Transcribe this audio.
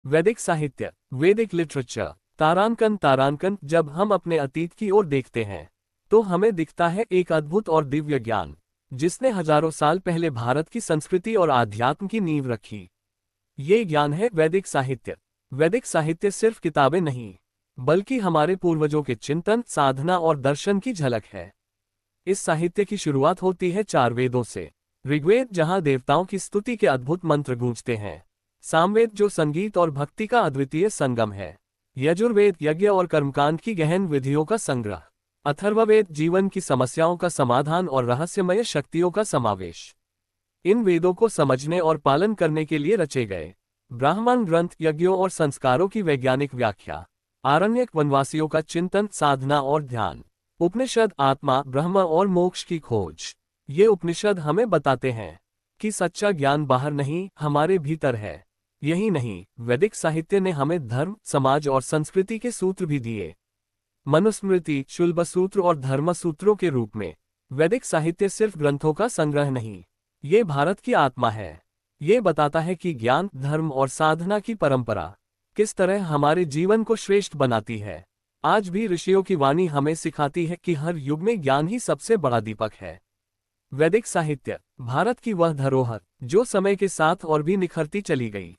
वैदिक साहित्य, वैदिक लिटरेचर। तारांकन। तारांकन। जब हम अपने अतीत की ओर देखते हैं तो हमें दिखता है एक अद्भुत और दिव्य ज्ञान जिसने हजारों साल पहले भारत की संस्कृति और आध्यात्म की नींव रखी। ये ज्ञान है वैदिक साहित्य। वैदिक साहित्य सिर्फ किताबें नहीं, बल्कि हमारे पूर्वजों के चिंतन, साधना और दर्शन की झलक है। इस साहित्य की शुरुआत होती है चार वेदों से। ऋग्वेद, जहां देवताओं की स्तुति के अद्भुत मंत्र गूंजते हैं। सामवेद, जो संगीत और भक्ति का अद्वितीय संगम है। यजुर्वेद, यज्ञ और कर्मकांड की गहन विधियों का संग्रह। अथर्ववेद, जीवन की समस्याओं का समाधान और रहस्यमय शक्तियों का समावेश। इन वेदों को समझने और पालन करने के लिए रचे गए। ब्राह्मण ग्रंथ, यज्ञों और संस्कारों की वैज्ञानिक व्याख्या। आरण्यक, वनवासियों का चिंतन, साधना और ध्यान। उपनिषद, आत्मा, ब्रह्म और मोक्ष की खोज। ये उपनिषद हमें बताते हैं कि सच्चा ज्ञान बाहर नहीं, हमारे भीतर है। यही नहीं, वैदिक साहित्य ने हमें धर्म, समाज और संस्कृति के सूत्र भी दिए। मनुस्मृति, शुल्ब सूत्र और धर्म सूत्रों के रूप में। वैदिक साहित्य सिर्फ ग्रंथों का संग्रह नहीं, ये भारत की आत्मा है। ये बताता है कि ज्ञान, धर्म और साधना की परंपरा किस तरह हमारे जीवन को श्रेष्ठ बनाती है। आज भी ऋषियों की वाणी हमें सिखाती है कि हर युग में ज्ञान ही सबसे बड़ा दीपक है। वैदिक साहित्य, भारत की वह धरोहर जो समय के साथ और भी निखरती चली गई।